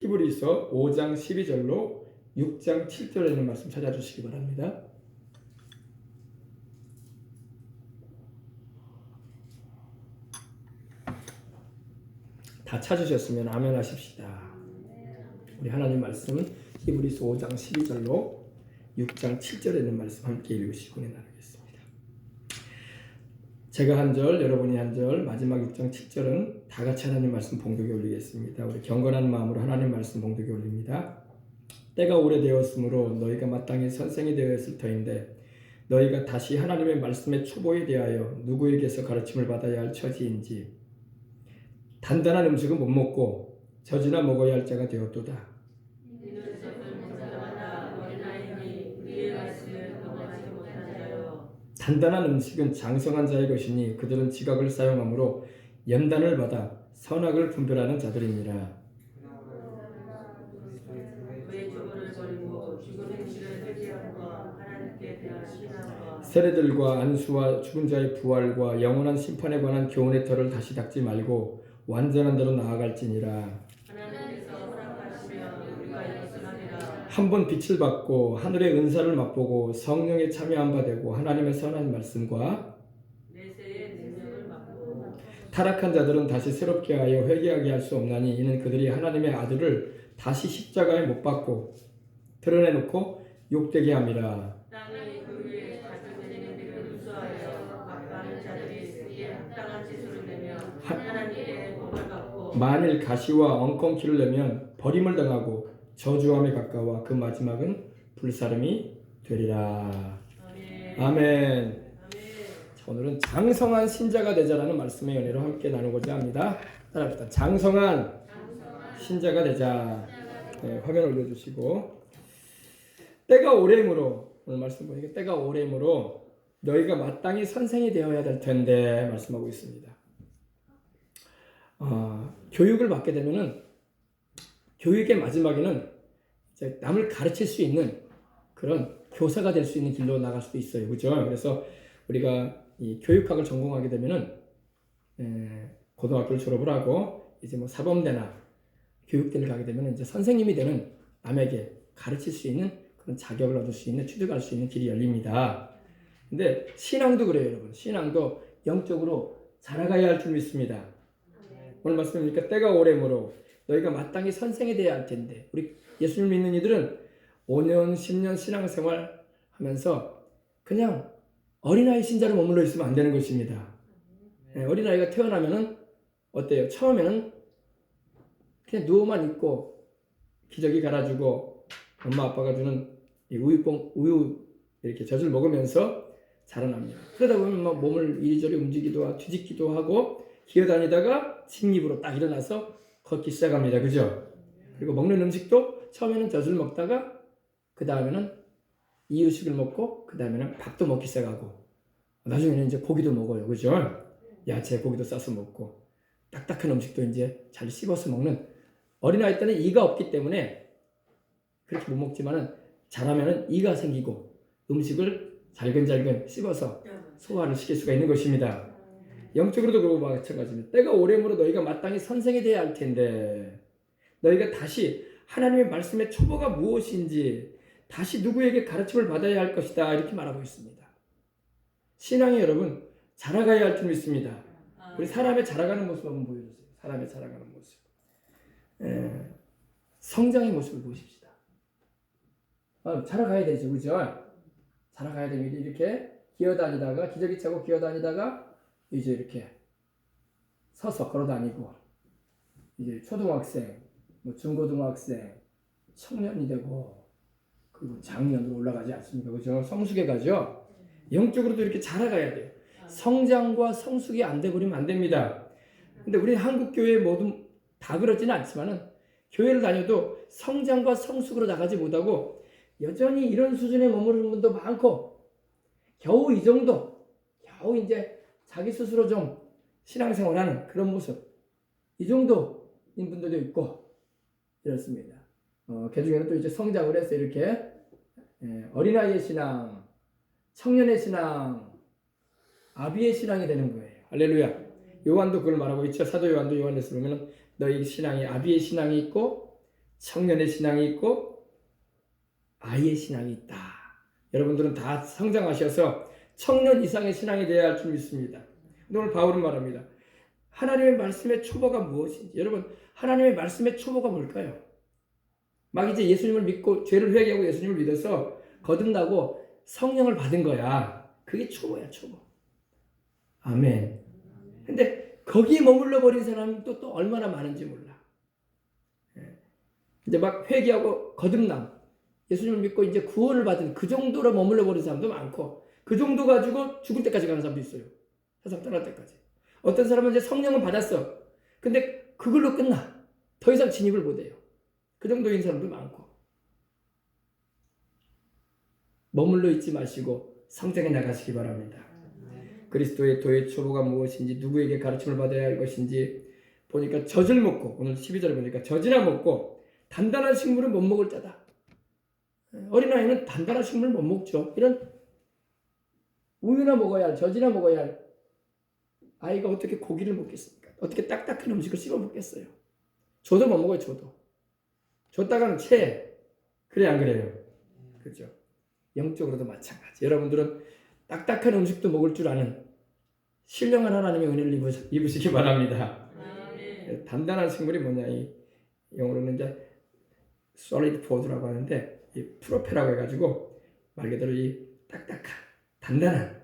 히브리서 5장 12절로 6장 7절에 있는 말씀 찾아주시기 바랍니다. 다 찾으셨으면 아멘 하십시다. 우리 하나님 말씀 히브리서 5장 12절로 6장 7절에 있는 말씀 함께 읽으시고 나누겠습니다. 제가 한 절, 여러분이 한 절, 마지막 6장 7절은 다 같이 하나님 말씀 봉독에 올리겠습니다. 우리 경건한 마음으로 하나님 말씀 봉독에 올립니다. 때가 오래되었으므로 너희가 마땅히 선생이 되었을 터인데 너희가 다시 하나님의 말씀의 초보에 대하여 누구에게서 가르침을 받아야 할 처지인지 단단한 음식은 못 먹고 젖이나 먹어야 할 자가 되었도다. 단단한 음식은 장성한 자의 것이니 그들은 지각을 사용하므로 연단을 받아 선악을 분별하는 자들입니다. 세례들과 안수와 죽은 자의 부활과 영원한 심판에 관한 교훈의 털을 다시 닦지 말고 완전한 대로 나아갈지니라. 한 번 빛을 받고 하늘의 은사를 맛보고 성령에 참여한 바 되고 하나님의 선한 말씀과 타락한 자들은 다시 새롭게 하여 회개하게 할 수 없나니 이는 그들이 하나님의 아들을 다시 십자가에 못 박고 드러내놓고 욕되게 함이라. 만일 가시와 엉겅퀴를 내면 버림을 당하고 저주함에 가까워 그 마지막은 불사름이 되리라. 아멘. 자, 오늘은 장성한 신자가 되자라는 말씀의 연애로 함께 나누고자 합니다. 따라합시다. 장성한 신자가 되자. 네, 화면 올려주시고 때가 오래므로 오늘 말씀 보니까 때가 오래므로 너희가 마땅히 선생이 되어야 될 텐데 말씀하고 있습니다. 교육을 받게 되면은 교육의 마지막에는 이제 남을 가르칠 수 있는 그런 교사가 될 수 있는 길로 나갈 수도 있어요. 그죠? 그래서 우리가 이 교육학을 전공하게 되면은 고등학교를 졸업을 하고 이제 뭐 사범대나 교육대를 가게 되면 이제 선생님이 되는 남에게 가르칠 수 있는 그런 자격을 얻을 수 있는 취득할 수 있는 길이 열립니다. 근데 신앙도 그래요, 여러분. 신앙도 영적으로 자라가야 할 줄 믿습니다. 오늘 말씀이니까 때가 오래므로 너희가 마땅히 선생이 되어야 할 텐데 우리 예수님 믿는 이들은 5년, 10년 신앙생활 하면서 그냥 어린아이 신자로 머물러 있으면 안 되는 것입니다. 어린아이가 태어나면은 어때요? 처음에는 그냥 누워만 있고 기저귀 갈아주고 엄마 아빠가 주는 우유 이렇게 젖을 먹으면서 자라납니다. 그러다 보면 막 몸을 이리저리 움직이기도 하고 뒤집기도 하고 기어다니다가 식립으로 딱 일어나서 걷기 시작합니다. 그죠? 그리고 먹는 음식도 처음에는 젖을 먹다가 그 다음에는 이유식을 먹고 그 다음에는 밥도 먹기 시작하고 나중에는 이제 고기도 먹어요. 그죠? 야채 고기도 싸서 먹고 딱딱한 음식도 이제 잘 씹어서 먹는 어린아이 때는 이가 없기 때문에 그렇게 못 먹지만은 자라면은 이가 생기고 음식을 잘근잘근 씹어서 소화를 시킬 수가 있는 것입니다. 영적으로도 그러고 마찬가지입니다. 때가 오래므로 너희가 마땅히 선생이 되어야 할 텐데 너희가 다시 하나님의 말씀의 초보가 무엇인지 다시 누구에게 가르침을 받아야 할 것이다 이렇게 말하고 있습니다. 신앙이 여러분 자라가야 할 줄 믿습니다. 우리 사람의 자라가는 모습 한번 보여주세요. 사람의 자라가는 모습. 성장의 모습을 보십시다. 자라가야 되죠. 그죠? 자라가야 됩니다. 이렇게 기어다니다가 기저귀 차고 기어다니다가 이제 이렇게 서서 걸어다니고 이제 초등학생, 뭐 중고등학생, 청년이 되고 그리고 장년으로 올라가지 않습니까? 그죠? 성숙해 가죠? 영적으로도 이렇게 자라가야 돼요. 성장과 성숙이 안 돼버리면 안 됩니다. 근데 우리 한국교회 모두 다 그렇지는 않지만은 교회를 다녀도 성장과 성숙으로 나가지 못하고 여전히 이런 수준에 머무르는 분도 많고 겨우 이 정도, 겨우 이제 자기 스스로 좀 신앙생활하는 그런 모습 이 정도인 분들도 있고 이렇습니다. 그 중에는 또 이제 성장을 해서 이렇게 어린아이의 신앙, 청년의 신앙, 아비의 신앙이 되는 거예요. 할렐루야. 요한도 그걸 말하고 있죠. 사도 요한도 요한에서 보면 너희 신앙이 아비의 신앙이 있고 청년의 신앙이 있고 아이의 신앙이 있다. 여러분들은 다 성장하셔서 청년 이상의 신앙이 되어야 할 줄 믿습니다. 오늘 바울은 말합니다. 하나님의 말씀의 초보가 무엇인지. 여러분, 하나님의 말씀의 초보가 뭘까요? 막 이제 예수님을 믿고 죄를 회개하고 예수님을 믿어서 거듭나고 성령을 받은 거야. 그게 초보야, 초보. 아멘. 근데 거기에 머물러 버린 사람은 또 얼마나 많은지 몰라. 이제 막 회개하고 거듭남, 예수님을 믿고 이제 구원을 받은 그 정도로 머물러 버린 사람도 많고, 그 정도 가지고 죽을 때까지 가는 사람도 있어요. 세상 떠날 때까지. 어떤 사람은 이제 성령을 받았어. 근데 그걸로 끝나. 더 이상 진입을 못해요. 그 정도인 사람도 많고. 머물러 있지 마시고 성장해 나가시기 바랍니다. 그리스도의 도의 초보가 무엇인지, 누구에게 가르침을 받아야 할 것인지 보니까 젖을 먹고, 오늘 12절에 보니까 젖이나 먹고 단단한 식물은 못 먹을 자다. 어린아이는 단단한 식물을 못 먹죠. 이런 우유나 먹어야 할, 젖이나 먹어야 할 아이가 어떻게 고기를 먹겠습니까? 어떻게 딱딱한 음식을 씹어 먹겠어요? 저도 못 먹어요, 저도. 줬다가는 채. 그래, 안 그래요? 그죠? 영적으로도 마찬가지. 여러분들은 딱딱한 음식도 먹을 줄 아는 신령한 하나님의 은혜를 입으시기 바랍니다. 아멘. 단단한 식물이 뭐냐? 이 영어로는 이제 solid food라고 하는데, 이 프로페라고 해가지고 말 그대로 이 딱딱한, 단단한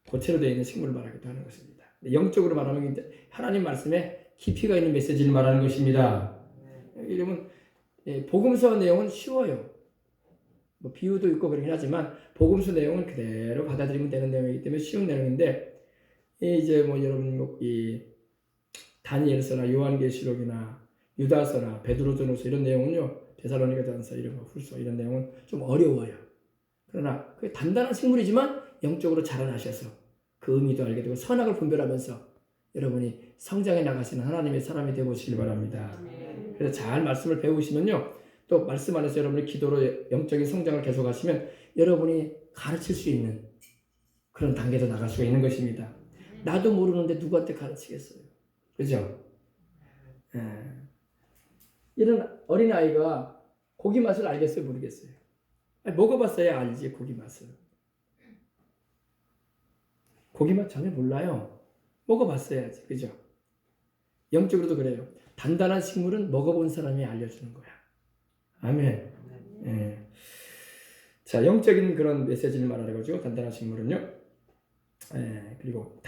고체로 되어 있는 식물을 말하기도 하는 것입니다. 영적으로 말하면 이제 하나님 말씀에 깊이가 있는 메시지를 말하는 것입니다. 이러면 복음서 내용은 쉬워요. 뭐 비유도 있고 그러긴 하지만 복음서 내용은 그대로 받아들이면 되는 내용이기 때문에 쉬운 내용인데, 이제 뭐 여러분 이 다니엘서나 요한계시록이나 유다서나 베드로전후서 이런 내용은요, 데살로니가전서 이런 거 후서 이런 내용은 좀 어려워요. 그러나 그 단단한 식물이지만 영적으로 자라나셔서 그 의미도 알게 되고 선악을 분별하면서 여러분이 성장해 나가시는 하나님의 사람이 되고 오시길 바랍니다. 그래서 잘 말씀을 배우시면요, 또 말씀 안에서 여러분의 기도로 영적인 성장을 계속하시면 여러분이 가르칠 수 있는 그런 단계도 나갈 수가 있는 것입니다. 나도 모르는데 누구한테 가르치겠어요? 그죠? 이런 어린아이가 고기 맛을 알겠어요? 모르겠어요? 먹어봤어야 알지, 고기 맛을. 고기 맛 전혀 몰라요. 먹어봤어야지. 그죠? 영적으로도 그래요. 단단한 식물은 먹어본 사람이 알려주는 거야. 아멘. 자, 영적인 그런 메시지를 말하려고 단단한 식물은요. 그리고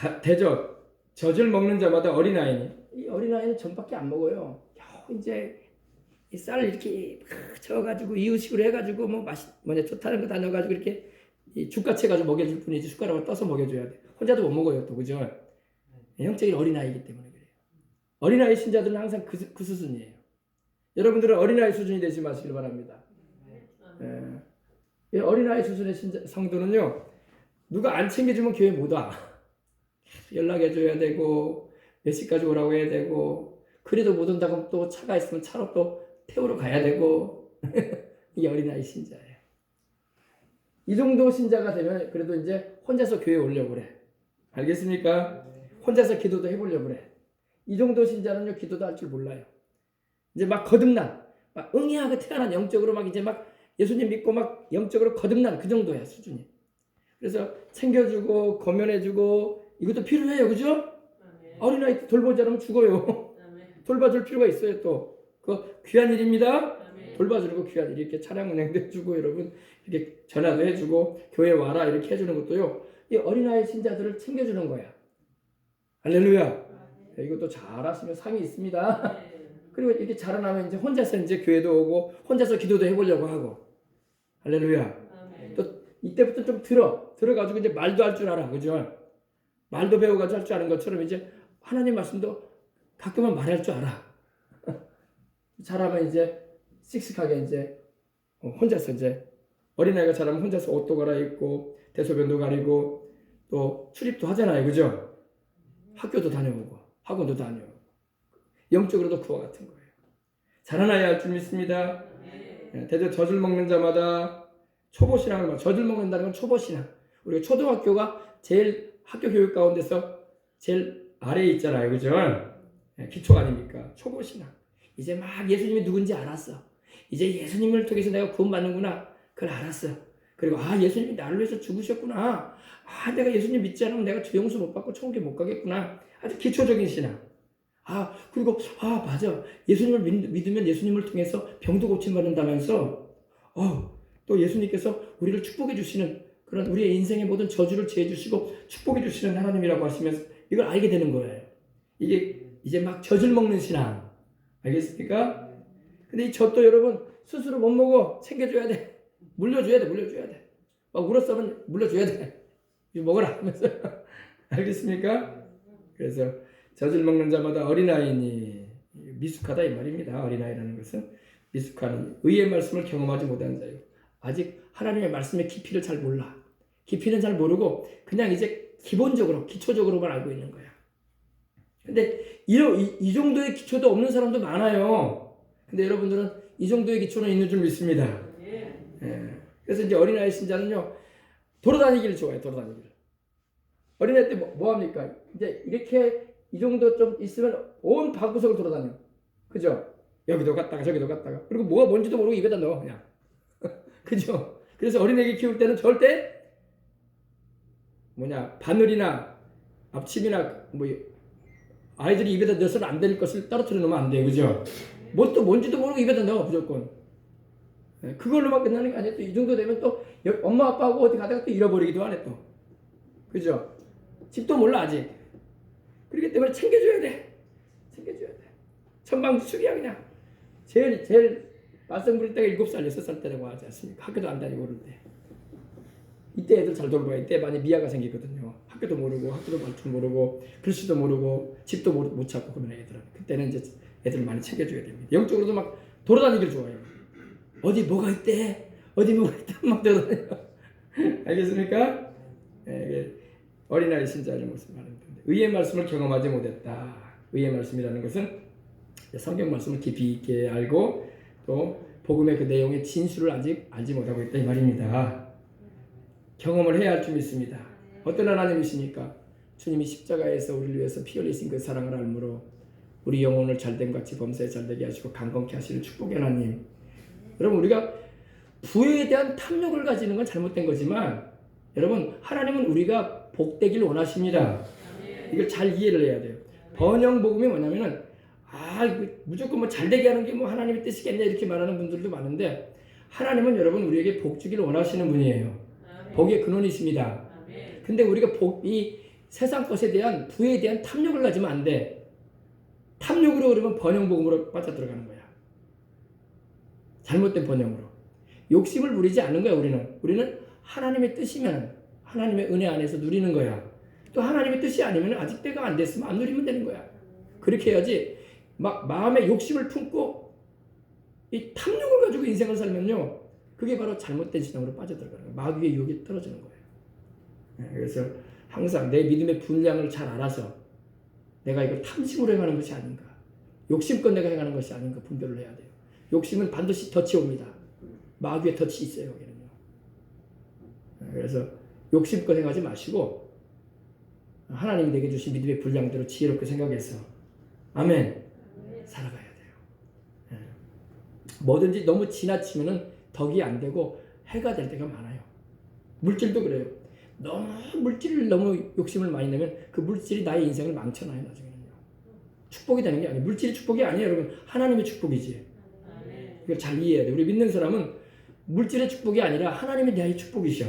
젖을 먹는 자마다 어린아이니, 이 어린아이는 젖밖에 안 먹어요. 이제 이 쌀 이렇게 저어가지고 이유식으로 해가지고 좋다는 거 다 넣어가지고 이렇게 죽같이 해가지고 먹여줄 뿐이지 숟가락으로 떠서 먹여줘야 돼. 혼자도 못 먹어요, 또. 그죠? 영적인 어린아이이기 때문에 그래요. 어린아이 신자들은 항상 그 수준이에요. 여러분들은 어린아이 수준이 되지 마시길 바랍니다. 어린아이 수준의 성도는요, 누가 안 챙겨주면 교회 못 와. 연락해줘야 되고 몇 시까지 오라고 해야 되고, 그래도 못 온다고 또 차가 있으면 차로 또 태우러 가야 되고. 이게 어린아이 신자예요. 이 정도 신자가 되면 그래도 이제 혼자서 교회에 오려고 그래. 알겠습니까? 혼자서 기도도 해보려고 그래. 이 정도 신자는요, 기도도 할 줄 몰라요. 이제 막 거듭난, 막 응애하고 태어난 영적으로 막 이제 막 예수님 믿고 막 영적으로 거듭난 그 정도야, 수준이. 그래서 챙겨주고 거면해주고 이것도 필요해요, 그죠? 어린아이 돌보지 않으면 죽어요. 돌봐줄 필요가 있어요, 또. 그 귀한 일입니다. 돌봐주는 거 귀한 일. 이렇게 차량 운행도 해주고, 여러분 이렇게 전화도 해주고 교회 와라 이렇게 해주는 것도요, 이 어린아이 신자들을 챙겨주는 거야. 할렐루야. 이것도 잘하시면 상이 있습니다. 그리고 이렇게 자라나면 이제 혼자서 이제 교회도 오고 혼자서 기도도 해보려고 하고. 할렐루야. 또 이때부터 좀 들어가지고 이제 말도 할 줄 알아, 그죠? 말도 배워가지고 할 줄 아는 것처럼 이제 하나님 말씀도 가끔은 말할 줄 알아. 자라면 이제 씩씩하게 이제 혼자서 이제 어린아이가 자라면 혼자서 옷도 갈아입고 대소변도 가리고 또 출입도 하잖아요, 그죠? 학교도 다녀오고 학원도 다녀오고. 영적으로도 그와 같은 거예요. 자라나야 할 줄 믿습니다. 대저 젖을 먹는 자마다 초보신앙을 젖을 먹는다는 건 초보신앙. 우리가 초등학교가 제일 학교 교육 가운데서 제일 아래에 있잖아요, 그죠? 기초 아닙니까? 초보신앙. 이제 막 예수님이 누군지 알았어. 이제 예수님을 통해서 내가 구원받는구나. 그걸 알았어. 그리고 예수님이 나를 위해서 죽으셨구나. 내가 예수님 믿지 않으면 내가 죄용서 못 받고 천국에 못 가겠구나. 아주 기초적인 신앙. 그리고 맞아. 예수님을 믿으면 예수님을 통해서 병도 고침받는다면서 또 예수님께서 우리를 축복해 주시는 그런 우리의 인생의 모든 저주를 제해 주시고 축복해 주시는 하나님이라고 하시면서 이걸 알게 되는 거예요. 이게 이제 막 젖을 먹는 신앙. 알겠습니까? 근데 이 젖도 여러분 스스로 못 먹어. 챙겨줘야 돼. 물려줘야 돼. 막 울었으면 물려줘야 돼. 이거 먹어라 하면서. 알겠습니까? 그래서 젖을 먹는 자마다 어린아이니 미숙하다 이 말입니다. 어린아이라는 것은 미숙한 의의 말씀을 경험하지 못한 자예요. 아직 하나님의 말씀의 깊이를 잘 몰라. 깊이는 잘 모르고 그냥 이제 기본적으로 기초적으로만 알고 있는 거야. 근데 이 정도의 기초도 없는 사람도 많아요. 근데 여러분들은 이 정도의 기초는 있는 줄 믿습니다. 그래서 이제 어린아이 신자는요, 돌아다니기를 좋아해요. 돌아다니기를. 어린아이 때 뭐 합니까? 이제 이렇게 이 정도 좀 있으면 온 방구석을 돌아다녀. 그죠? 여기도 갔다가 저기도 갔다가. 그리고 뭐가 뭔지도 모르고 입에다 넣어 그냥. 그죠? 그래서 어린애기 키울 때는 절대 바늘이나 앞침이나 아이들이 입에다 넣어서는 안 될 것을 떨어뜨려 놓으면 안 돼. 그죠? 뭣도 뭔지도 모르고 입에다 넣어 무조건. 그걸로만 끝나는 게 아니야. 또 이 정도 되면 또 엄마 아빠하고 어디 가다가 또 잃어버리기도 하네 또. 그죠? 집도 몰라 아직. 그렇기 때문에 챙겨줘야 돼. 천방지축이야 그냥. 제일 말썽 부릴 때가 7살, 6살 때라고 하지 않습니까? 학교도 안 다니고 그럴 때. 이때 애들 잘 돌봐야 이때 많이 미아가 생기거든요. 학교도 모르고 학교도 말줄 모르고 글씨도 모르고 집도 못 찾고 그런 애들은. 그때는 이제 애들 많이 챙겨줘야 됩니다. 영적으로도 막 돌아다니기를 좋아해요. 어디 뭐가 있대? 막 돌아다녀. 알겠습니까? 어린아이 신자의 모습 말하는 건데 의의 말씀을 경험하지 못했다. 의의 말씀이라는 것은 성경 말씀을 깊이 있게 알고 또 복음의 그 내용의 진수를 아직 알지 못하고 있다 이 말입니다. 경험을 해야 할 줄 믿습니다. 어떤 하나님이십니까? 주님이 십자가에서 우리를 위해서 피 흘리신 그 사랑을 알므로 우리 영혼을 잘됨 같이 범사에 잘되게 하시고 강건케 하시는 축복의 하나님. 여러분 우리가 부에 대한 탐욕을 가지는 건 잘못된 거지만 여러분 하나님은 우리가 복되길 원하십니다. 이걸 잘 이해를 해야 돼요. 번영복음이 뭐냐면은 무조건 잘되게 하는 게 하나님의 뜻이겠냐 이렇게 말하는 분들도 많은데 하나님은 여러분 우리에게 복 주기를 원하시는 분이에요. 복의 근원이십니다. 근데 우리가 이 세상 것에 대한 부에 대한 탐욕을 가지면 안 돼. 탐욕으로 그러면 번영복음으로 빠져들어가는 거야. 잘못된 번영으로. 욕심을 부리지 않는 거야 우리는 하나님의 뜻이면 하나님의 은혜 안에서 누리는 거야. 또 하나님의 뜻이 아니면 아직 때가 안 됐으면 안 누리면 되는 거야. 그렇게 해야지 막 마음에 욕심을 품고 이 탐욕을 가지고 인생을 살면요 그게 바로 잘못된 신앙으로 빠져들어가는 거예요. 마귀의 유혹에 떨어지는 거예요. 그래서 항상 내 믿음의 분량을 잘 알아서 내가 이걸 탐심으로 행하는 것이 아닌가, 욕심껏 내가 행하는 것이 아닌가 분별을 해야 돼요. 욕심은 반드시 덫이 옵니다. 마귀의 덫이 있어요. 여기는요. 그래서 욕심껏 행하지 마시고 하나님이 내게 주신 믿음의 분량대로 지혜롭게 생각해서 아멘 살아가야 돼요. 뭐든지 너무 지나치면은 덕이 안 되고 해가 될 때가 많아요. 물질도 그래요. 물질을 너무 욕심을 많이 내면 그 물질이 나의 인생을 망쳐놔요. 나중에는요. 축복이 되는 게 아니에요. 물질이 축복이 아니에요. 여러분 하나님의 축복이지. 이걸 잘 이해해야 돼요. 우리 믿는 사람은 물질의 축복이 아니라 하나님의 나의 축복이셔.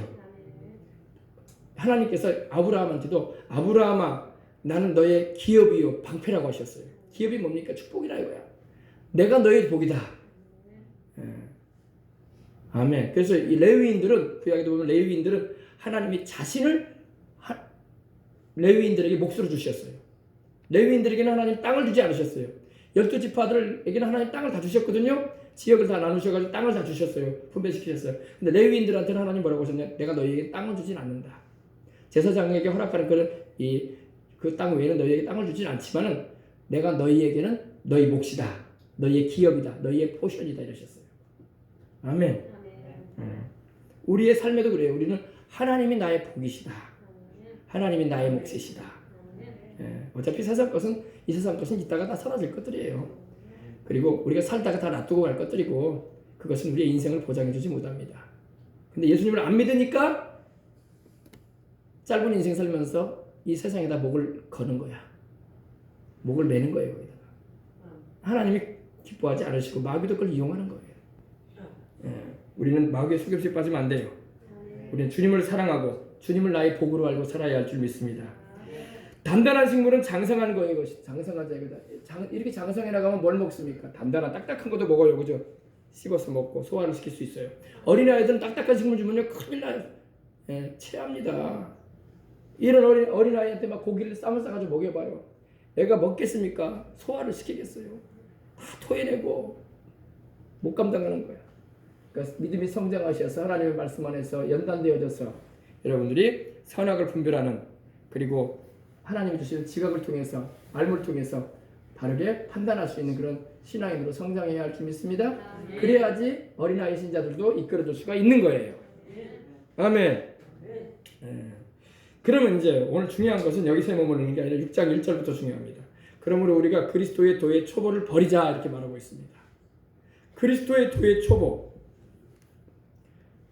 하나님께서 아브라함한테도 아브라함아 나는 너의 기업이요 방패라고 하셨어요. 기업이 뭡니까? 축복이라 이거야. 내가 너의 복이다. 아멘. 그래서 이 레위인들은 구약에도 보면 레위인들은 하나님이 자신을 레위인들에게 몫으로 주셨어요. 레위인들에게는 하나님 땅을 주지 않으셨어요. 12지파들에게는 하나님 땅을 다 주셨거든요. 지역을 다 나누셔가지고 땅을 다 주셨어요. 분배시키셨어요. 근데 레위인들한테는 하나님 뭐라고 하셨냐? 내가 너희에게 땅을 주진 않는다. 제사장에게 허락하는 그 땅 외에는 너희에게 땅을 주진 않지만은 내가 너희에게는 너희 몫이다. 너희의 기업이다. 너희의 포션이다. 이러셨어요. 아멘. 우리의 삶에도 그래요. 우리는 하나님이 나의 복이시다. 하나님이 나의 몫이시다. 어차피 이 세상 것은 이따가 다 사라질 것들이에요. 그리고 우리가 살다가 다 놔두고 갈 것들이고 그것은 우리의 인생을 보장해주지 못합니다. 근데 예수님을 안 믿으니까 짧은 인생 살면서 이 세상에다 목을 거는 거야. 목을 매는 거예요. 거기다가. 하나님이 기뻐하지 않으시고 마귀도 그걸 이용하는 거예요. 우리는 마귀의 속임수에 빠지면 안 돼요. 우리는 주님을 사랑하고 주님을 나의 복으로 알고 살아야 할 줄 믿습니다. 단단한 식물은 장성하는 거예요. 이것이 장성하자 이거다. 이렇게 장성해 나가면 뭘 먹습니까? 단단한 딱딱한 것도 먹어요. 그죠? 씹어서 먹고 소화를 시킬 수 있어요. 어린아이들은 딱딱한 식물 주면요 큰일 나요. 체합니다. 이런 어린아이한테 막 고기를 싸가지고 먹여봐요. 애가 먹겠습니까? 소화를 시키겠어요. 다 토해내고 못 감당하는 거야. 그러니까 믿음이 성장하셔서 하나님의 말씀 안에서 연단되어져서 여러분들이 선악을 분별하는, 그리고 하나님이 주시는 지각을 통해서 말씀을 통해서 바르게 판단할 수 있는 그런 신앙인으로 성장해야 할 줄 믿습니다. 그래야지 어린아이 신자들도 이끌어줄 수가 있는 거예요. 아멘. 그러면 이제 오늘 중요한 것은 여기서 머무르는 게 아니라 6장 1절부터 중요합니다. 그러므로 우리가 그리스도의 도의 초보를 버리자 이렇게 말하고 있습니다. 그리스도의 도의 초보.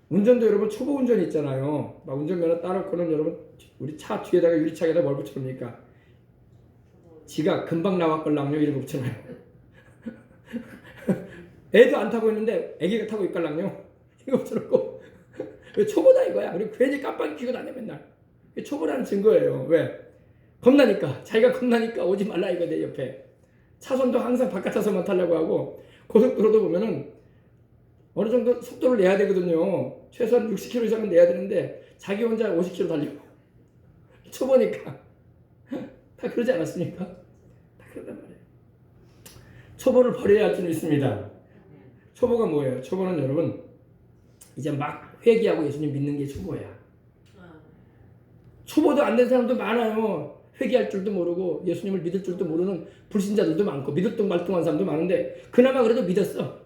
운전도 여러분 초보 운전 있잖아요. 막 운전면허 따놓고는 여러분 우리 차 뒤에다가 유리창에다 뭘 붙여놓습니까? 지가 금방 나왔걸랑요 이런 거 붙여놔요. 애도 안 타고 있는데 애기가 타고 있걸랑요 이거 붙여놓고 왜 초보다 이거야. 그리고 괜히 깜빡이 켜고 다녀 맨날. 초보라는 증거예요. 왜? 겁나니까. 자기가 겁나니까 오지 말라 이거 내 옆에. 차선도 항상 바깥 차선만 타려고 하고 고속도로도 보면은 어느 정도 속도를 내야 되거든요. 최소한 60km 이상은 내야 되는데 자기 혼자 50km 달리고 초보니까 다 그러지 않았습니까? 다 그러단 말이에요. 초보를 버려야 할 수는 있습니다. 초보가 뭐예요? 초보는 여러분 이제 막 회개하고 예수님 믿는 게 초보야. 초보도 안 된 사람도 많아요. 회개할 줄도 모르고 예수님을 믿을 줄도 모르는 불신자들도 많고 믿을 동 말동한 사람도 많은데 그나마 그래도 믿었어.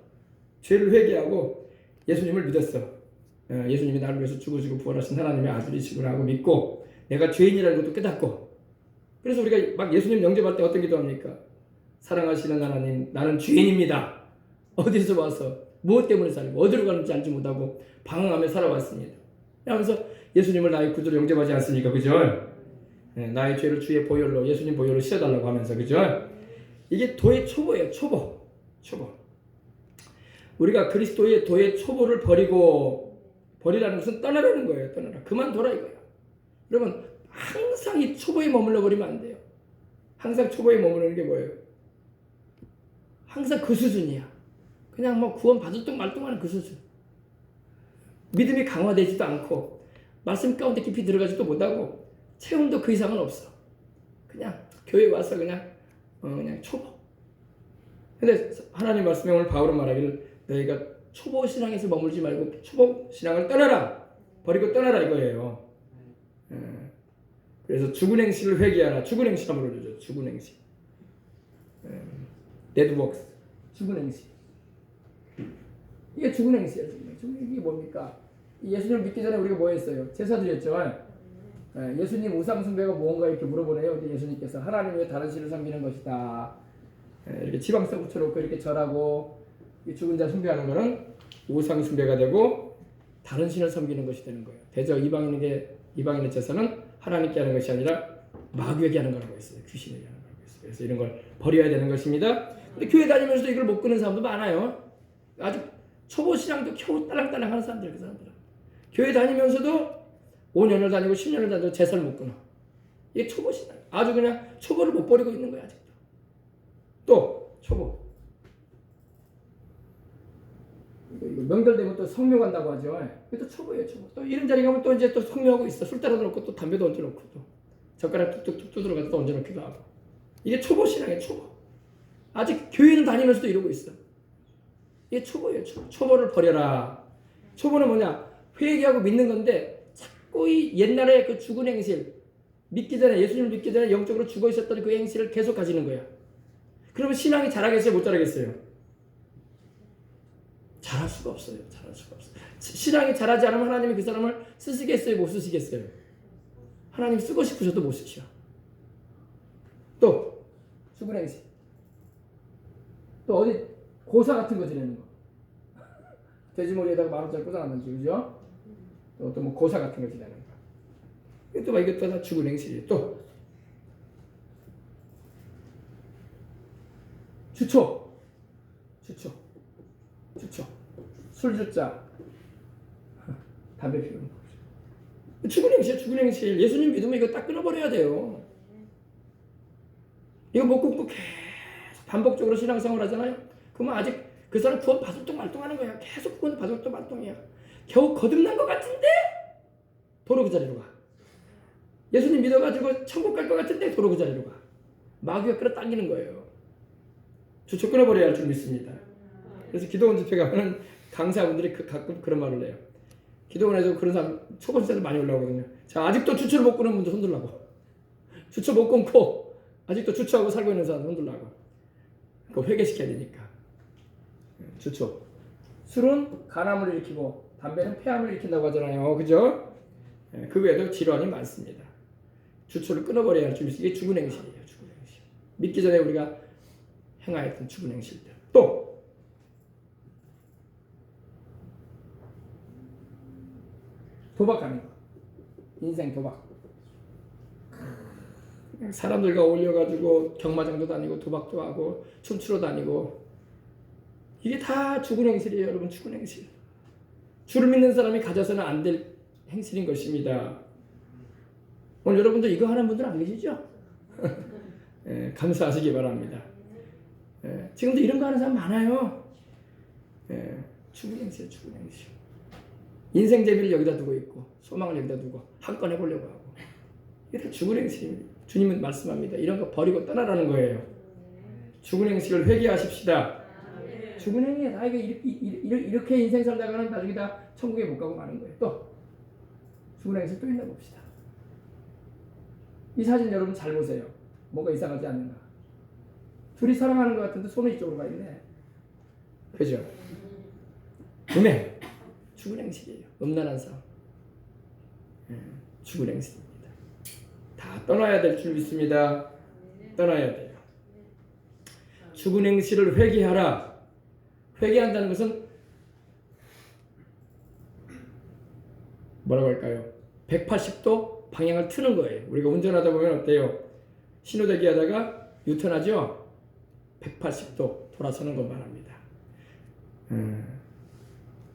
죄를 회개하고 예수님을 믿었어. 예수님이 나를 위해서 죽으시고 부활하신 하나님의 아들이시구나 하고 믿고 내가 죄인이라는 것도 깨닫고, 그래서 우리가 막 예수님 영접할 때 어떤 기도합니까? 사랑하시는 하나님, 나는 죄인입니다. 어디서 와서 무엇 때문에 살고 어디로 가는지 알지 못하고 방황하며 살아왔습니다. 하면서 예수님을 나의 구주로 영접하지 않습니까? 그죠? 나의 죄를 주의 보혈로, 예수님 보혈로 씻어달라고 하면서, 그죠? 이게 도의 초보예요. 초보. 우리가 그리스도의 도의 초보를 버리라는 것은 떠나라는 거예요. 떠나라. 그만둬라 이거예요. 여러분 항상 이 초보에 머물러 버리면 안 돼요. 항상 초보에 머무르는 게 뭐예요? 항상 그 수준이야. 그냥 뭐 구원 받을 동 말동하는 그 수준. 믿음이 강화되지도 않고 말씀 가운데 깊이 들어가지도 못하고 체험도 그 이상은 없어. 그냥 교회 와서 그냥 초보. 근데 하나님 말씀에 오늘 바울은 말하기를 너희가 초보 신앙에서 머물지 말고 초보 신앙을 떠나라. 버리고 떠나라 이거예요. 그래서 죽은 행실을 회개하라. 죽은 행실 한번 올려줘. 죽은 행실. 데드웍스. 죽은 행실. 이게 죽은 행실이에요. 이게 뭡니까? 예수님을 믿기 전에 우리가 뭐 했어요? 제사 드렸죠. 예수님 우상 숭배가 뭔가 이렇게 물어보네요. 근데 예수님께서 하나님 외에 다른 신을 섬기는 것이다. 이렇게 지방서 붙여놓고 이렇게 절하고 죽은 자 숭배하는 거는 우상 숭배가 되고 다른 신을 섬기는 것이 되는 거예요. 대저 이방인의 제사는 하나님께 하는 것이 아니라 마귀에게 하는 거라고 했어요. 귀신에게 하는 거라고 했어요. 그래서 이런 걸 버려야 되는 것입니다. 근데 교회 다니면서도 이걸 못 끊는 사람도 많아요. 아주 초보 신앙도 겨우 딸랑딸랑 하는 사람들, 그 사람들은. 교회 다니면서도 5년을 다니고 10년을 다니고 제사를 못 끊어. 이게 초보 신앙. 아주 그냥 초보를 못 버리고 있는 거야, 아직도. 또 초보. 이거 명절 되면 또 성묘 간다고 하죠. 이게 또 초보예요, 초보. 또 이런 자리 가면 또 이제 또 성묘하고 있어. 술 따라 놓고 또 담배도 얹어 놓고 또 젓가락 툭툭툭 두드려가지고 또 얹어 놓기도 하고. 이게 초보 신앙이에요, 초보. 아직 교회는 다니면서도 이러고 있어. 이게 초보예요, 초보. 초보를 버려라. 초보는 뭐냐? 회개하고 믿는 건데 자꾸 이 옛날에 그 죽은 행실, 믿기 전에 예수님을 믿기 전에 영적으로 죽어 있었던 그 행실을 계속 가지는 거야. 그러면 신앙이 자라겠어요, 못 자라겠어요? 잘할 수가 없어요. 잘할 수가 없어요. 신앙이 자라지 않으면 하나님이 그 사람을 쓰시겠어요, 못 쓰시겠어요? 하나님 쓰고 싶으셔도 못 쓰셔. 또 죽은 행실. 또 어디 고사 같은 거 지내는 거. 돼지머리에다가 10,000원짜리 꽂아놨는지, 그죠? 또 뭐 고사 같은 거 지내는 거. 또 막 이것도 다 죽은 행실이에요. 또 주초. 술 주자. 담배 피우는 거. 죽은 행실. 예수님 믿으면 이거 딱 끊어버려야 돼요. 이거 못 끊고 계속 반복적으로 신앙생활 하잖아요. 그러면 아직 그 사람 구원 받을 동 말동하는 거야. 계속 구원 받을 동 말동이야. 겨우 거듭난 것 같은데 도로 그 자리로 가. 예수님 믿어가지고 천국 갈 것 같은데 도로 그 자리로 가. 마귀가 끌어당기는 거예요. 주초 끊어버려야 할 줄 믿습니다. 그래서 기도원 집회 가면 강사분들이 가끔 그런 말을 해요. 기도원에서 그런 사람 초보자들 많이 올라오거든요. 자, 아직도 주초를 못 끊는 분들 손들라고. 주초 못 끊고 아직도 주초하고 살고 있는 사람 손들라고. 그거 회개시켜야 되니까. 주초. 술은 간암을 일으키고 담배는 폐암을 일으킨다고 하잖아요. 그죠? 그 외에도 질환이 많습니다. 주초를 끊어버려야 할 줄 믿습니다. 이게 죽은 행실이에요. 죽은 행실. 믿기 전에 우리가 행하였던 죽은 행실들. 또 도박하는 거. 인생 도박. 사람들과 어울려가지고 경마장도 다니고 도박도 하고 춤추러 다니고 이게 다 죽은 행실이에요. 여러분, 죽은 행실. 주를 믿는 사람이 가져서는 안 될 행실인 것입니다. 오늘 여러분들 이거 하는 분들 안 계시죠? 감사하시기 바랍니다. 지금도 이런 거 하는 사람 많아요. 죽은 행실. 인생 재미를 여기다 두고 있고 소망을 여기다 두고 한 건 해보려고 하고 이게 다 죽은 행실입니다. 주님은 말씀합니다. 이런 거 버리고 떠나라는 거예요. 죽은 행실을 회개하십시다. 죽은 행위에 다 이렇게 인생 살다가는 나중에 다 천국에 못 가고 마는 거예요. 또 죽은 행실 또 있나 봅시다. 이 사진 여러분 잘 보세요. 뭔가 이상하지 않는가? 둘이 사랑하는 것 같은데 손은 이쪽으로 가 있네. 그죠? 음행. 죽은 행실이에요. 음란한 싸움. 죽은 행실입니다. 다 떠나야 될 줄 믿습니다. 떠나야 돼요. 죽은 행실을 회개하라. 회개한다는 것은 뭐라고 할까요? 180도 방향을 트는 거예요. 우리가 운전하다 보면 어때요? 신호대기 하다가 유턴하죠? 180도 돌아서는 것 말합니다.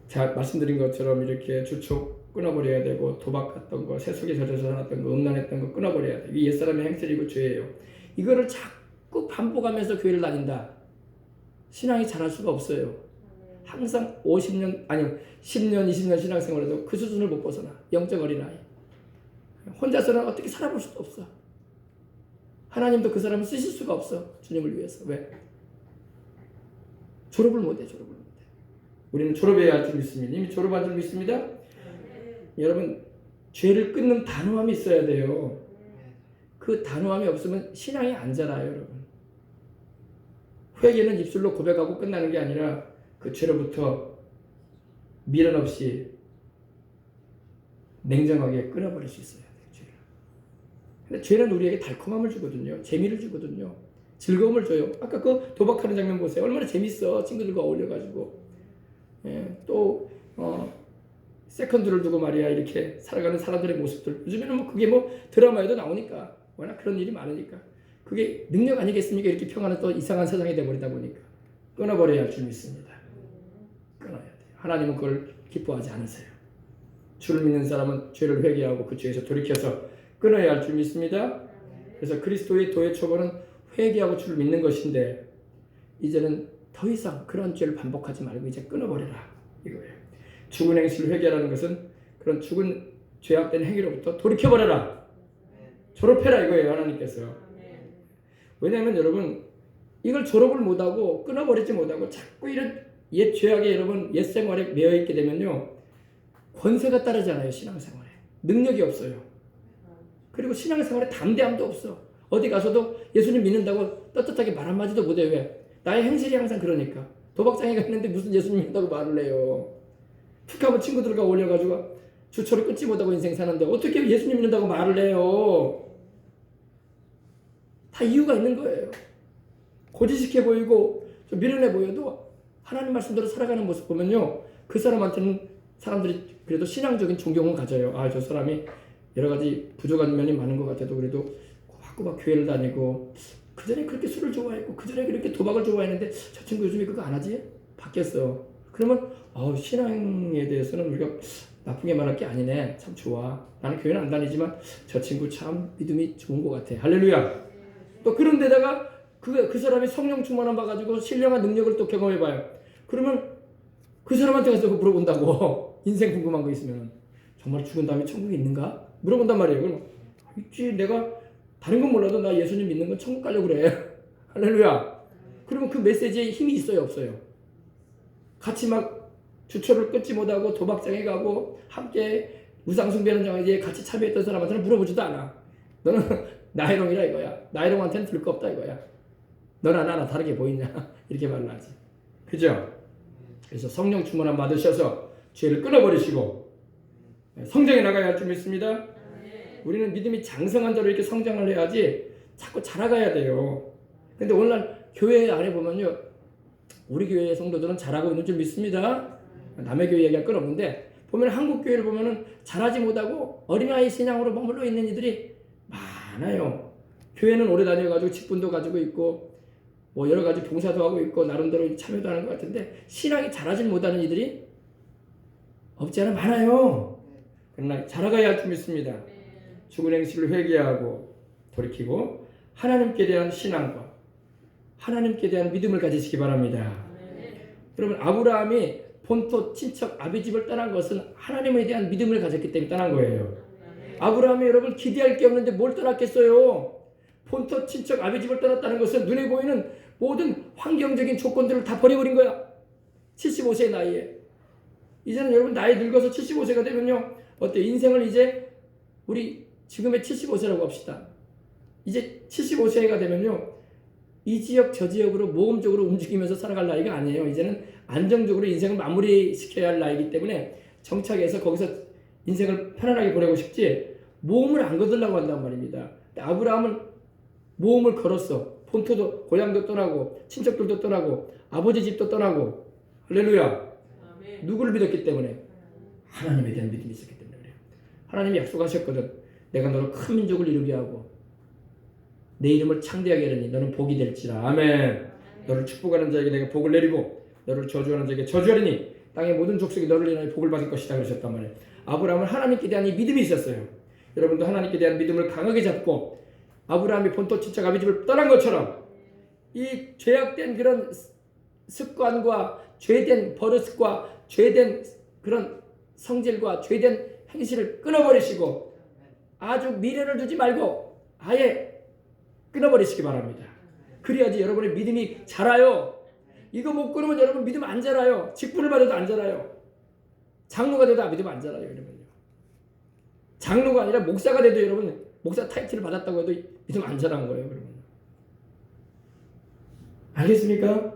자, 말씀드린 것처럼 이렇게 주초 끊어버려야 되고 도박 같던 거, 세속에 젖어서 살았던 거, 음란했던 거 끊어버려야 돼. 이게 옛사람의 행실이고 죄예요. 이거를 자꾸 반복하면서 교회를 다닌다. 신앙이 자랄 수가 없어요. 항상 50년, 아니요 10년, 20년 신앙생활에도 그 수준을 못 벗어나. 영적 어린아이. 혼자서는 어떻게 살아볼 수도 없어. 하나님도 그 사람을 쓰실 수가 없어. 주님을 위해서. 왜? 졸업을 못해. 우리는 졸업해야 할 줄 믿습니다. 이미 졸업한 줄 믿습니다. 여러분, 죄를 끊는 단호함이 있어야 돼요. 그 단호함이 없으면 신앙이 안 자라요, 여러분. 회개는 입술로 고백하고 끝나는 게 아니라 그 죄로부터 미련 없이 냉정하게 끊어버릴 수 있어야 돼요, 죄를. 근데 죄는 우리에게 달콤함을 주거든요. 재미를 주거든요. 즐거움을 줘요. 아까 그 도박하는 장면 보세요. 얼마나 재밌어. 친구들과 어울려가지고. 또 세컨드를 두고 말이야 이렇게 살아가는 사람들의 모습들 요즘에는 뭐 그게 뭐 드라마에도 나오니까 워낙 그런 일이 많으니까 그게 능력 아니겠습니까? 이렇게 평안한 또 이상한 세상이 돼버리다 보니까 끊어버려야 할 줄 믿습니다. 끊어야 돼요. 하나님은 그걸 기뻐하지 않으세요. 주를 믿는 사람은 죄를 회개하고 그 죄에서 돌이켜서 끊어야 할 줄 믿습니다. 그래서 그리스도의 도의 초본은 회개하고 주를 믿는 것인데 이제는 더 이상 그런 죄를 반복하지 말고 이제 끊어버려라 이거예요. 죽은 행실을 회개하라는 것은 그런 죽은 죄악된 행위로부터 돌이켜버려라. 졸업해라 이거예요. 하나님께서. 왜냐하면 여러분 이걸 졸업을 못하고 끊어버리지 못하고 자꾸 이런 옛 죄악에 여러분 옛 생활에 매여있게 되면요 권세가 따르잖아요. 신앙생활에 능력이 없어요. 그리고 신앙생활에 담대함도 없어. 어디 가서도 예수님 믿는다고 떳떳하게 말 한마디도 못해. 왜? 나의 행실이 항상 그러니까. 도박장에 갔는데 무슨 예수님 믿는다고 말을 해요. 툭하면 친구들과 올려가지고 주초를 끊지 못하고 인생 사는데 어떻게 예수님 믿는다고 말을 해요. 다 이유가 있는 거예요. 고지식해 보이고 좀 미련해 보여도 하나님 말씀대로 살아가는 모습 보면요, 그 사람한테는 사람들이 그래도 신앙적인 존경을 가져요. 아, 저 사람이 여러 가지 부족한 면이 많은 것 같아도 그래도 꼬박꼬박 교회를 다니고, 그전에 그렇게 술을 좋아했고 그전에 그렇게 도박을 좋아했는데 저 친구 요즘에 그거 안 하지? 바뀌었어. 그러면 신앙에 대해서는 우리가 나쁘게 말할 게 아니네. 참 좋아. 나는 교회는 안 다니지만 저 친구 참 믿음이 좋은 것 같아. 할렐루야. 또 그런 데다가 그 사람이 성령 충만함 봐가지고 신령한 능력을 또 경험해봐요. 그러면 그 사람한테 가서 물어본다고. 인생 궁금한 거 있으면 정말 죽은 다음에 천국이 있는가? 물어본단 말이에요. 그럼 있지. 내가 다른 건 몰라도 나 예수님 믿는 건 천국 가려고 그래. 할렐루야. 그러면 그 메시지에 힘이 있어요, 없어요? 같이 막 주초를 끊지 못하고 도박장에 가고 함께 우상숭배하는 장에 같이 참여했던 사람한테는 물어보지도 않아. 너는 나이롱이라 이거야. 나이롱한테는 들 거 없다 이거야. 너나 나나 다르게 보이냐? 이렇게 말을 하지. 그죠? 그래서 성령 충만함 받으셔서 죄를 끊어버리시고 성장해 나가야 할 줄 믿습니다. 우리는 믿음이 장성한 대로 이렇게 성장을 해야지 자꾸 자라가야 돼요. 근데 오늘날 교회 안에 보면요, 우리 교회 성도들은 잘하고 있는 줄 믿습니다. 남의 교회 얘기할 건 없는데 보면 한국 교회를 보면은 잘하지 못하고 어린아이 신앙으로 머물러 있는 이들이 많아요. 교회는 오래 다녀가지고 직분도 가지고 있고 뭐 여러 가지 봉사도 하고 있고 나름대로 참여도 하는 것 같은데 신앙이 자라지 못하는 이들이 없지 않아 많아요. 그러나 자라가야 할 줄 믿습니다. 죽은 행실을 회개하고 돌이키고 하나님께 대한 신앙과 하나님께 대한 믿음을 가지시기 바랍니다. 여러분, 아브라함이 본토 친척 아비집을 떠난 것은 하나님에 대한 믿음을 가졌기 때문에 떠난 거예요. 아브라함이 여러분 기대할 게 없는데 뭘 떠났겠어요? 본토 친척 아비집을 떠났다는 것은 눈에 보이는 모든 환경적인 조건들을 다 버려버린 거야. 75세 나이에. 이제는 여러분 나이 늙어서 75세가 되면요, 어때? 인생을 이제 우리 지금의 75세라고 합시다. 이제 75세가 되면요, 이 지역 저 지역으로 모험적으로 움직이면서 살아갈 나이가 아니에요. 이제는 안정적으로 인생을 마무리시켜야 할 나이기 때문에 정착해서 거기서 인생을 편안하게 보내고 싶지 모험을 안 거들라고 한단 말입니다. 아브라함은 모험을 걸었어. 본토도 고향도 떠나고 친척들도 떠나고 아버지 집도 떠나고. 할렐루야. 누구를 믿었기 때문에? 하나님에 대한 믿음이 있었기 때문에 그래요. 하나님이 약속하셨거든. 내가 너를 큰 민족을 이루게 하고 내 이름을 창대하게 하려니 너는 복이 될지라. 아멘. 너를 축복하는 자에게 내가 복을 내리고 너를 저주하는 자에게 저주하리니 땅의 모든 족속이 너를 인하여 복을 받을 것이다 그러셨단 말이에요. 아브라함은 하나님께 대한 이 믿음이 있었어요. 여러분도 하나님께 대한 믿음을 강하게 잡고 아브라함이 본토 친척 아비집을 떠난 것처럼 이 죄악된 그런 습관과 죄된 버릇과 죄된 그런 성질과 죄된 행실을 끊어버리시고 아주 미련을 두지 말고 아예 끊어버리시기 바랍니다. 그래야지 여러분의 믿음이 자라요. 이거 못 끊으면 여러분 믿음 안 자라요. 직분을 받아도 안 자라요. 장로가 돼도 믿음 안 자라요. 여러분요. 장로가 아니라 목사가 돼도 여러분 목사 타이틀을 받았다고 해도 믿음 안 자란 거예요. 여러분. 알겠습니까?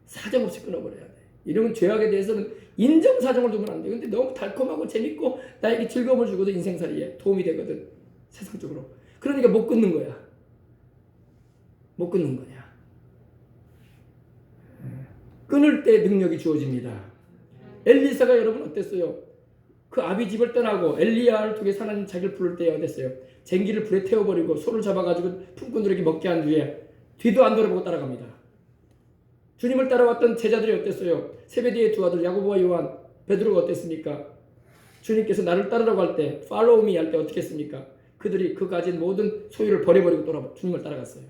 사정없이 끊어버려야 돼. 이런 죄악에 대해서는 인정사정을 두면 안 돼. 근데 너무 달콤하고 재밌고 나에게 즐거움을 주고도 인생살이에 도움이 되거든. 세상적으로. 그러니까 못 끊는 거야. 못 끊는 거냐. 끊을 때 능력이 주어집니다. 엘리사가 여러분 어땠어요? 그 아비집을 떠나고 엘리야를 통해 하나님 자기를 부를 때 어땠어요? 쟁기를 불에 태워버리고 소를 잡아가지고 품꾼들에게 먹게 한 뒤에 뒤도 안 돌아보고 따라갑니다. 주님을 따라왔던 제자들이 어땠어요? 세베대의 두 아들 야고보와 요한, 베드로가 어땠습니까? 주님께서 나를 따르라고 할 때 follow me 할 때 어떻게 했습니까? 그들이 그 가진 모든 소유를 버려버리고 주님을 따라갔어요.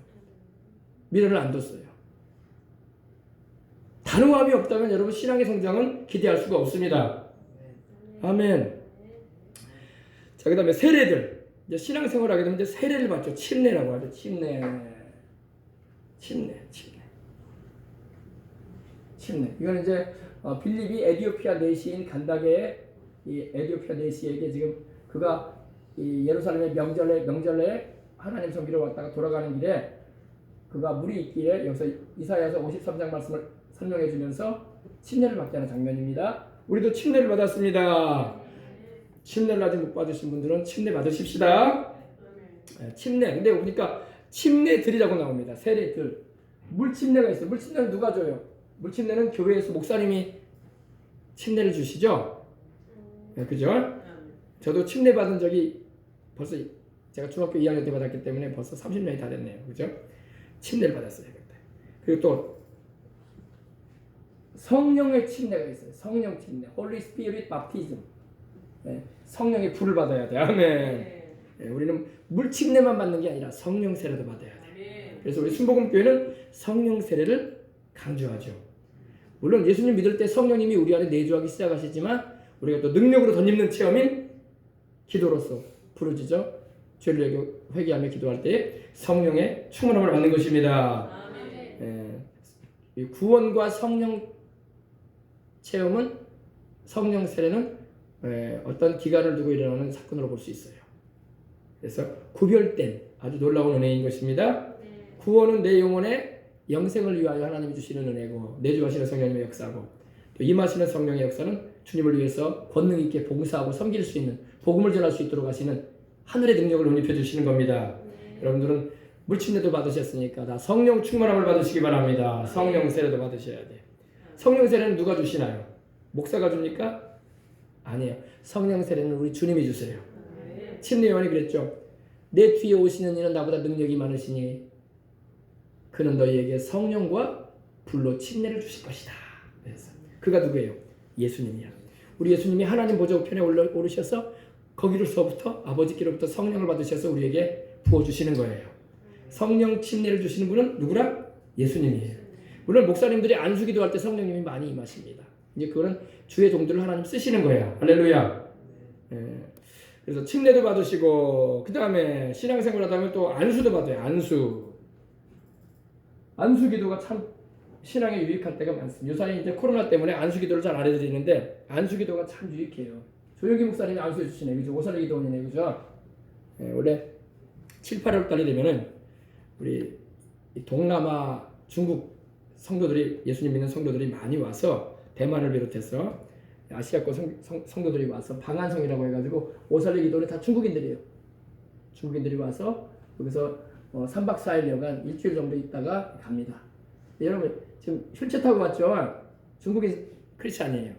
미련을 안 뒀어요. 단호함이 없다면 여러분 신앙의 성장은 기대할 수가 없습니다. 아멘. 자, 그 다음에 세례들. 이제 신앙생활을 하게 되면 이제 세례를 받죠. 침례라고 하죠. 침례. 이건 이제 빌립이 에디오피아 내시인 간다게의 이 에디오피아 내시에게 지금 그가 이 예루살렘의 명절에 하나님 섬기러 왔다가 돌아가는 길에 그가 물이 있기에 여기서 이사야서 53장 말씀을 설명해 주면서 침례를 받게 하는 장면입니다. 우리도 침례를 받았습니다. 침례를 아직 못 받으신 분들은 침례 받으십시다. 침례. 근데 보니까 침례들이라고 나옵니다. 세례들. 물침례가 있어요. 물침례는 누가 줘요? 물침례는 교회에서 목사님이 침례를 주시죠. 네, 그죠? 저도 침례 받은 적이 벌써 제가 중학교 2학년 때 받았기 때문에 벌써 30년이 다 됐네요. 그죠? 침례를 받았어요. 그때. 그리고 또 성령의 침례가 있어요. 성령 침례, Holy Spirit Baptism. 네, 성령의 불을 받아야 돼. 아멘. 네, 우리는 물 침례만 받는 게 아니라 성령 세례도 받아야 돼. 그래서 우리 순복음교회는 성령 세례를 강조하죠. 물론 예수님 믿을 때 성령님이 우리 안에 내주하기 시작하시지만 우리가 또 능력으로 덧입는 체험인 기도로서 부르짖어 죄를 회개하며 기도할 때 성령의 충만함을 받는 것입니다. 예, 구원과 성령 체험은 성령 세례는 어떤 기간을 두고 일어나는 사건으로 볼 수 있어요. 그래서 구별된 아주 놀라운 은혜인 것입니다. 구원은 내 영혼의 영생을 위하여 하나님이 주시는 은혜고 내주하시는 성령님의 역사고 또 임하시는 성령의 역사는 주님을 위해서 권능 있게 봉사하고 섬길 수 있는 복음을 전할 수 있도록 하시는 하늘의 능력을 은입해 주시는 겁니다. 여러분들은 물침례도 받으셨으니까 다 성령 충만함을 받으시기 바랍니다. 성령 세례도 받으셔야 돼요. 성령 세례는 누가 주시나요? 목사가 줍니까? 아니에요. 성령 세례는 우리 주님이 주세요. 침례 요한이 그랬죠. 내 뒤에 오시는 이는 나보다 능력이 많으시니 그는 너희에게 성령과 불로 침례를 주실 것이다. 그래서 그가 누구예요? 예수님이야. 우리 예수님이 하나님 보좌 우편에 오르셔서 거기로서부터 아버지께로부터 성령을 받으셔서 우리에게 부어주시는 거예요. 성령 침례를 주시는 분은 누구랑? 예수님이에요. 물론 목사님들이 안수기도 할 때 성령님이 많이 임하십니다. 이제 그거는 주의 종들을 하나님 쓰시는 거예요. 할렐루야. 그래서 침례도 받으시고 그 다음에 신앙생활 하다면 또 안수도 받아요. 안수기도가 참 신앙에 유익할 때가 많습니다. 요새 이제 코로나 때문에 안수기도를 잘 안 해드리는데 안수기도가 참 유익해요. 조영기 목사님이 안수해 주시네, 그죠? 오살리 기도원이네, 그죠? 원래 7, 8월 달이 되면은 우리 동남아 중국 성도들이 예수님 믿는 성도들이 많이 와서 대만을 비롯해서 아시아권 성도들이 와서 방한성이라고 해가지고 오살리 기도원에 다 중국인들이에요. 중국인들이 와서 여기서 3박 4일여간 일주일 정도 있다가 갑니다. 여러분 지금 휠체어 타고 왔죠? 중국인 크리스찬이에요.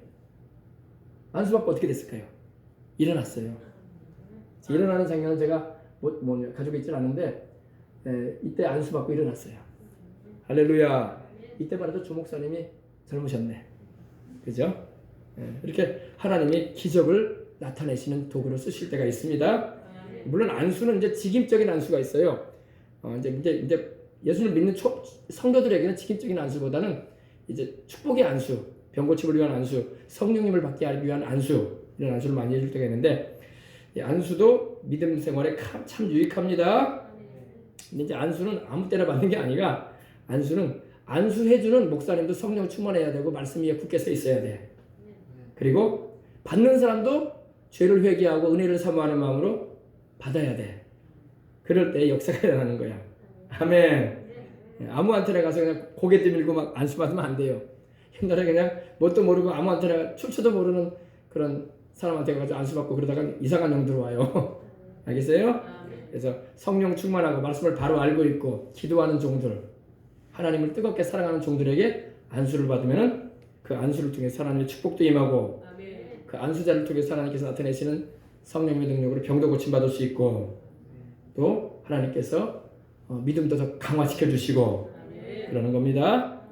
안수받고 어떻게 됐을까요? 일어났어요. 일어나는 장면은 제가 가지고 있질 않은데 이때 안수받고 일어났어요. 할렐루야. 이때만 해도 주 목사님이 젊으셨네. 그죠? 이렇게 하나님이 기적을 나타내시는 도구로 쓰실 때가 있습니다. 물론 안수는 이제 직임적인 안수가 있어요. 이제 예수를 믿는 성도들에게는 직임적인 안수보다는 이제 축복의 안수, 병고침을 위한 안수, 성령님을 받게 하기 위한 안수, 이런 안수를 많이 해줄 때가 있는데 이 안수도 믿음 생활에 참 유익합니다. 근데 이제 안수는 아무 때나 받는 게 아니라 안수는 안수해주는 목사님도 성령 충만해야 되고 말씀 위에 굳게 서 있어야 돼. 그리고 받는 사람도 죄를 회개하고 은혜를 사모하는 마음으로 받아야 돼. 그럴 때 역사가 일어나는 거야. 아멘. 아무한테나 가서 그냥 고개 들밀고 막 안수 받으면 안 돼요. 옛날에 그냥 뭣도 모르고 아무한테나 출처도 모르는 그런 사람한테 가서 안수 받고 그러다가 이상한 영 들어와요. 알겠어요? 그래서 성령 충만하고 말씀을 바로 알고 있고 기도하는 종들, 하나님을 뜨겁게 사랑하는 종들에게 안수를 받으면은 그 안수를 통해 하나님의 축복도 임하고 그 안수자를 통해 하나님께서 나타내시는 성령의 능력으로 병도 고침 받을 수 있고 또 하나님께서 믿음도 더 강화시켜 주시고 그러는 겁니다.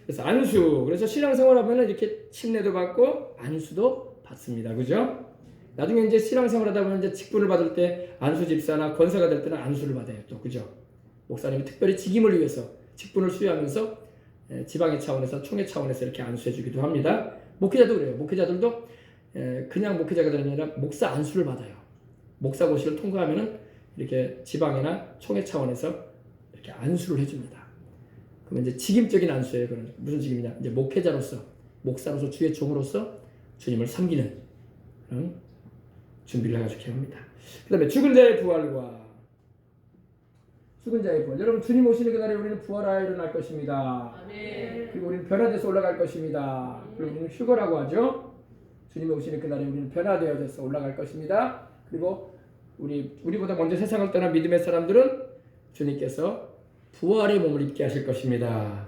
그래서 안수, 그래서 신앙생활 하면은 이렇게 침례도 받고 안수도 받습니다. 그죠? 나중에 이제 신앙생활 하다 보면 이제 직분을 받을 때 안수 집사나 권사가 될 때는 안수를 받아요. 또 그죠? 목사님이 특별히 직임을 위해서 직분을 수여하면서 지방의 차원에서 총회 차원에서 이렇게 안수해 주기도 합니다. 목회자도 그래요. 목회자들도 그냥 목회자가 되는 게 아니라 목사 안수를 받아요. 목사고시를 통과하면은 이렇게 지방이나 총회 차원에서 이렇게 안수를 해줍니다. 그러면 이제 직임적인 안수예요. 그런 무슨 직임이냐? 이제 목회자로서, 목사로서 주의 종으로서 주님을 섬기는 그런 준비를 해가지고 합니다. 그다음에 죽은 자의 부활과 여러분 주님 오시는 그날에 우리는 부활하여 일어날 것입니다. 아멘. 그리고 우리는 변화돼서 올라갈 것입니다. 그리고 우리는 휴거라고 하죠. 주님 오시는 그날에 우리는 변화되어져서 올라갈 것입니다. 그리고 우리보다 먼저 세상을 떠난 믿음의 사람들은 주님께서 부활의 몸을 입게 하실 것입니다.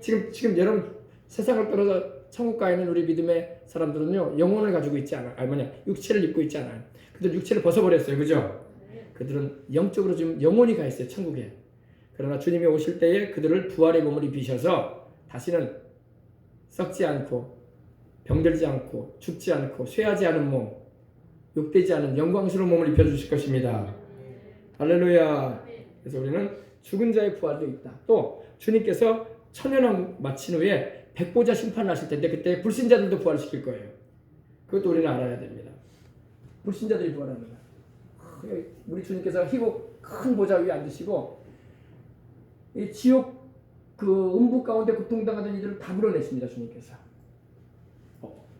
지금 여러분 세상을 떨어져 천국 가 있는 우리 믿음의 사람들은요 영혼을 가지고 있지 않아요. 육체를 입고 있지 않아요. 그들 육체를 벗어버렸어요. 그죠? 그들은 영적으로 지금 영혼이 가 있어요. 천국에. 그러나 주님이 오실 때에 그들을 부활의 몸을 입히셔서 다시는 썩지 않고 병들지 않고 죽지 않고 쇠하지 않은 몸, 욕되지 않은 영광스러운 몸을 입혀주실 것입니다. 할렐루야. 그래서 우리는 죽은 자의 부활도 있다. 또 주님께서 천년왕국 마친 후에 백보자 심판을 하실 텐데 그때 불신자들도 부활시킬 거예요. 그것도 우리는 알아야 됩니다. 불신자들이 부활합니다. 우리 주님께서 희곡 큰 보좌 위에 앉으시고 이 지옥 그 음부 가운데 고통당하던 이들을 다 불러내십니다. 주님께서.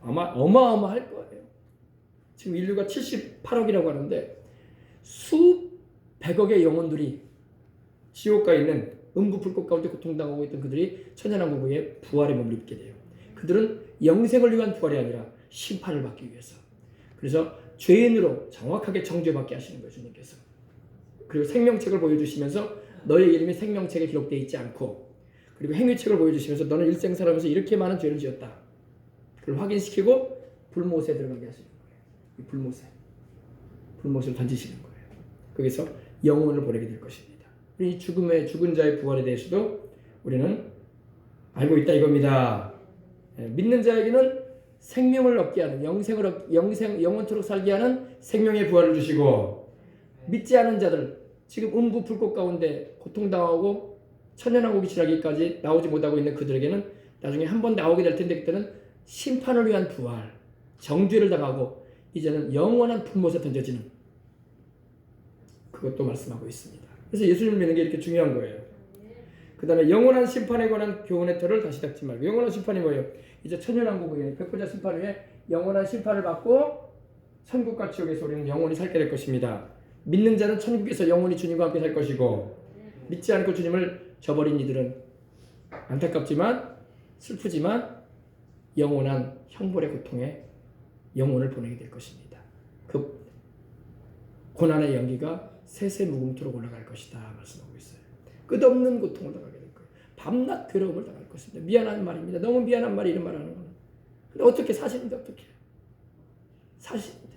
아마 어마어마할 거예요. 지금 인류가 78억이라고 하는데 수백억의 영혼들이 지옥가에 있는 음부 불꽃 가운데 고통당하고 있던 그들이 천년왕국에 부활의 몸을 입게 돼요. 그들은 영생을 위한 부활이 아니라 심판을 받기 위해서. 그래서 죄인으로 정확하게 정죄받게 하시는 거예요. 주님께서. 그리고 생명책을 보여주시면서 너의 이름이 생명책에 기록되어 있지 않고, 그리고 행위책을 보여주시면서 너는 일생 살아면서 이렇게 많은 죄를 지었다. 그걸 확인시키고 불못에 들어가게 하시는 거예요. 이 불못을 던지시는 거예요. 거기서 영혼을 보내게 될 것입니다. 이 죽은 자의 부활에 대해서도 우리는 알고 있다 이겁니다. 믿는 자에게는 생명을 얻게 하는 영원토록 살게 하는 생명의 부활을 주시고, 믿지 않은 자들, 지금 음부 불꽃 가운데 고통당하고 천년왕국이 지나기까지 나오지 못하고 있는 그들에게는 나중에 한 번 나오게 될 텐데 그때는 심판을 위한 부활, 정죄를 당하고 이제는 영원한 불못에 던져지는, 그것도 말씀하고 있습니다. 그래서 예수님을 믿는 게 이렇게 중요한 거예요. 그 다음에 영원한 심판에 관한 교훈의 틀을 다시 닦지 말고. 영원한 심판이 뭐예요? 이제 천년왕국 후에 백보자 심판 후에 영원한 심판을 받고 천국과 지옥에서 우리는 영원히 살게 될 것입니다. 믿는 자는 천국에서 영원히 주님과 함께 살 것이고, 믿지 않고 주님을 저버린 이들은 안타깝지만 슬프지만 영원한 형벌의 고통에 영혼을 보내게 될 것입니다. 그 고난의 연기가 세세무궁토록 올라갈 것이다 말씀하고 있어요. 끝없는 고통을 당하게 될 거예요. 밤낮 괴로움을 당할 것입니다. 미안한 말입니다. 너무 미안한 말이 이런 말하는 거는. 근데 어떻게 사시는데 어떻게 사시는데.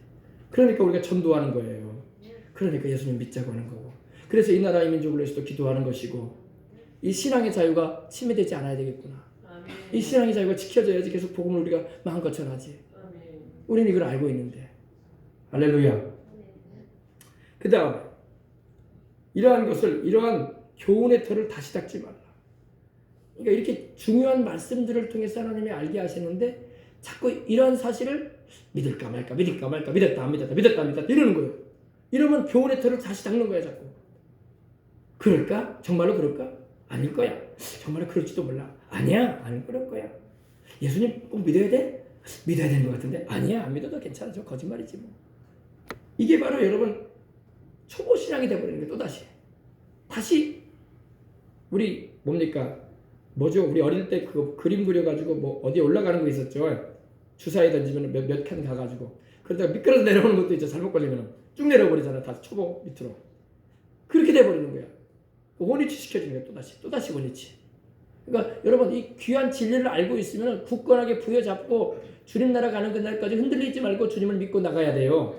그러니까 우리가 전도하는 거예요. 그러니까 예수님 믿자고 하는 거고. 그래서 이 나라의 민족을 위해서도 기도하는 것이고, 이 신앙의 자유가 침해되지 않아야 되겠구나. 이 신앙의 자유가 지켜져야지 계속 복음을 우리가 마음껏 전하지. 우리는 이걸 알고 있는데. 할렐루야. 그 다음에 이러한 교훈의 틀을 다시 닦지 말라. 그러니까 이렇게 중요한 말씀들을 통해서 하나님이 알게 하시는데 자꾸 이런 사실을 믿을까 말까 믿을까 말까 믿었다 안 믿었다 믿었다 안 믿었다 이러는 거예요. 이러면 교훈의 틀을 다시 닦는 거야 자꾸. 그럴까? 정말로 그럴까? 아닐 거야. 정말로 그럴지도 몰라. 아니야, 안 그럴 거야. 예수님 꼭 믿어야 돼? 믿어야 되는 것 같은데 아니야, 안 믿어도 괜찮아. 저 거짓말이지 뭐. 이게 바로 여러분 초보 신앙이 돼버리는 게 또다시. 다시 우리 뭡니까? 뭐죠? 우리 어릴 때 그거 그림 그려가지고 뭐 어디 올라가는 거 있었죠? 주사위 던지면 몇 칸 가가지고 그러다가 미끄러져 내려오는 것도 있죠. 잘못 걸리면 쭉 내려버리잖아. 다 초보 밑으로. 그렇게 돼버리는 거야. 원위치 시켜주는 거야. 또다시 원위치. 그러니까 여러분 이 귀한 진리를 알고 있으면 굳건하게 부여잡고 주님 나라 가는 그날까지 흔들리지 말고 주님을 믿고 나가야 돼요.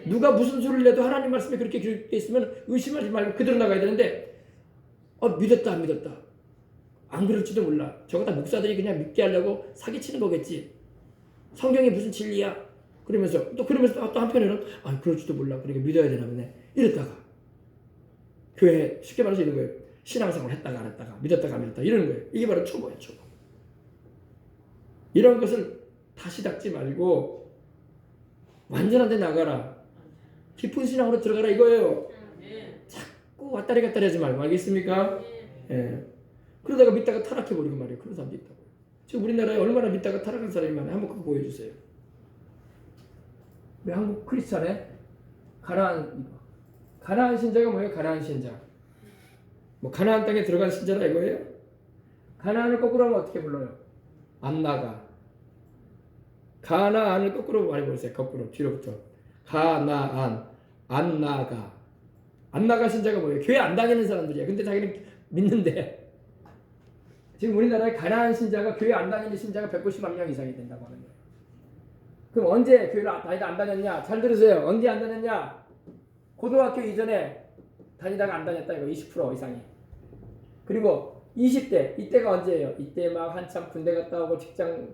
누가 무슨 소리를 내도 하나님 말씀에 그렇게 기록되어 있으면 의심하지 말고 그대로 나가야 되는데 믿었다 안 믿었다 안 그럴지도 몰라. 저거 다 목사들이 그냥 믿게 하려고 사기치는 거겠지. 성경이 무슨 진리야 그러면서 또 한편으로는 그럴지도 몰라 그러니까 믿어야 되나 보네 이랬다가 교회 쉽게 말해서 이런 거예요. 신앙생활을 했다가 안 했다가 믿었다가 안 믿었다 이러는 거예요. 이게 바로 초보예요. 초보. 이런 것을 다시 닦지 말고 완전한 데 나가라. 깊은 신앙으로 들어가라 이거예요. 자꾸 왔다리 갔다리 하지 말고 알겠습니까? 예. 그러다가 믿다가 타락해버리고 말이에요. 그런 사람도 있다고. 지금 우리나라에 얼마나 믿다가 타락한 사람이 많아요. 한번 그거 보여주세요. 왜 한국 크리스찬에 가나안 신자가 뭐예요? 가나안 신자. 뭐 가나안 땅에 들어간 신자라 이거예요? 가나안을 거꾸로 하면 어떻게 불러요? 안 나가. 가나안을 거꾸로 말해보세요. 거꾸로 뒤로부터. 가나안 안 나가. 안 나가 신자가 뭐예요? 교회 안 다니는 사람들이야. 근데 자기는 믿는데 지금 우리나라에 가난한 신자가 교회 안 다니는 신자가 190만 명 이상이 된다고 하는 거예요. 그럼 언제 교회를 다니다 안 다녔냐? 잘 들으세요. 언제 안 다녔냐? 고등학교 이전에 다니다가 안 다녔다 이거 20% 이상이. 그리고 20대 이때가 언제예요? 이때 막 한참 군대 갔다 오고 직장